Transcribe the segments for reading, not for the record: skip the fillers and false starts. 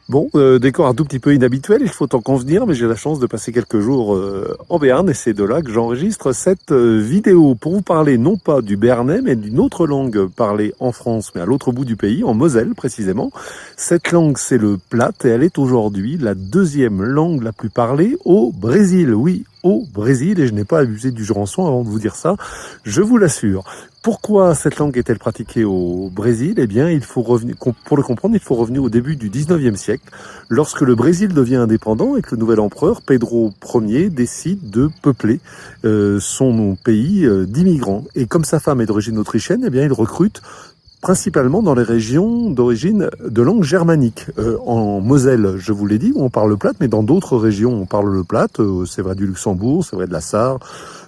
Bon, décor un tout petit peu inhabituel, il faut en convenir, mais j'ai la chance de passer quelques jours en Béarn et c'est de là que j'enregistre cette vidéo pour vous parler non pas du béarnais, mais d'une autre langue parlée en France, mais à l'autre bout du pays, en Moselle précisément. Cette langue, c'est le platte et elle est aujourd'hui la deuxième langue la plus parlée au Brésil. Oui, au Brésil, et je n'ai pas abusé du Jurançon avant de vous dire ça, je vous l'assure. Pourquoi cette langue est-elle pratiquée au Brésil? Eh bien, il faut revenir, pour le comprendre, il faut revenir au début du 19e siècle, lorsque le Brésil devient indépendant et que le nouvel empereur, Pedro Ier, décide de peupler son pays d'immigrants. Et comme sa femme est d'origine autrichienne, eh bien, il recrute principalement dans les régions d'origine de langue germanique. En Moselle, je vous l'ai dit, on parle le plate, mais dans d'autres régions, on parle le plate. C'est vrai du Luxembourg, c'est vrai de la Sarre,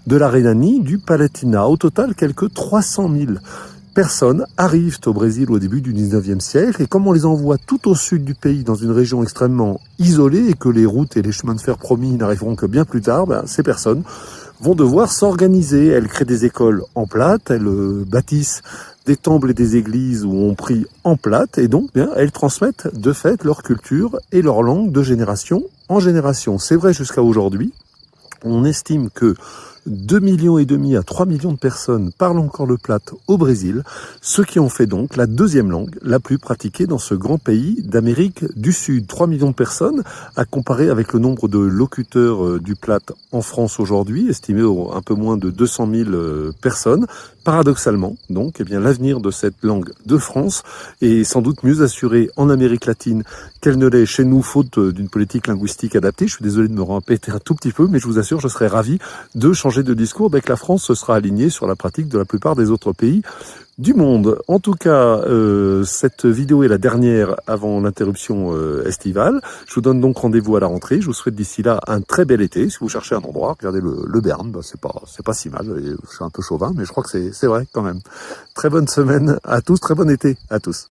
de la Rhénanie, du Palatinat. Au total, quelques 300 000 personnes arrivent au Brésil au début du 19e siècle, et comme on les envoie tout au sud du pays, dans une région extrêmement isolée, et que les routes et les chemins de fer promis n'arriveront que bien plus tard, ces personnes vont devoir s'organiser. Elles créent des écoles en plate, elles bâtissent des temples et des églises où on prie en plate, et donc elles transmettent de fait leur culture et leur langue de génération en génération. C'est vrai jusqu'à aujourd'hui. On estime que 2,5 millions à 3 millions de personnes parlent encore le plate au Brésil, ce qui en fait donc la deuxième langue la plus pratiquée dans ce grand pays d'Amérique du Sud. 3 millions de personnes, à comparer avec le nombre de locuteurs du plate en France aujourd'hui, estimé à un peu moins de 200 000 personnes. Paradoxalement, donc, eh bien, l'avenir de cette langue de France est sans doute mieux assuré en Amérique latine qu'elle ne l'est chez nous, faute d'une politique linguistique adaptée. Je suis désolé de me répéter un tout petit peu, mais je vous assure, je serais ravi de changer de discours dès que la France se sera alignée sur la pratique de la plupart des autres pays du monde. En tout cas, cette vidéo est la dernière avant l'interruption estivale. Je vous donne donc rendez-vous à la rentrée. Je vous souhaite d'ici là un très bel été. Si vous cherchez un endroit, regardez le Béarn. C'est pas si mal. Je suis un peu chauvin, mais je crois que c'est vrai quand même. Très bonne semaine à tous, très bon été à tous.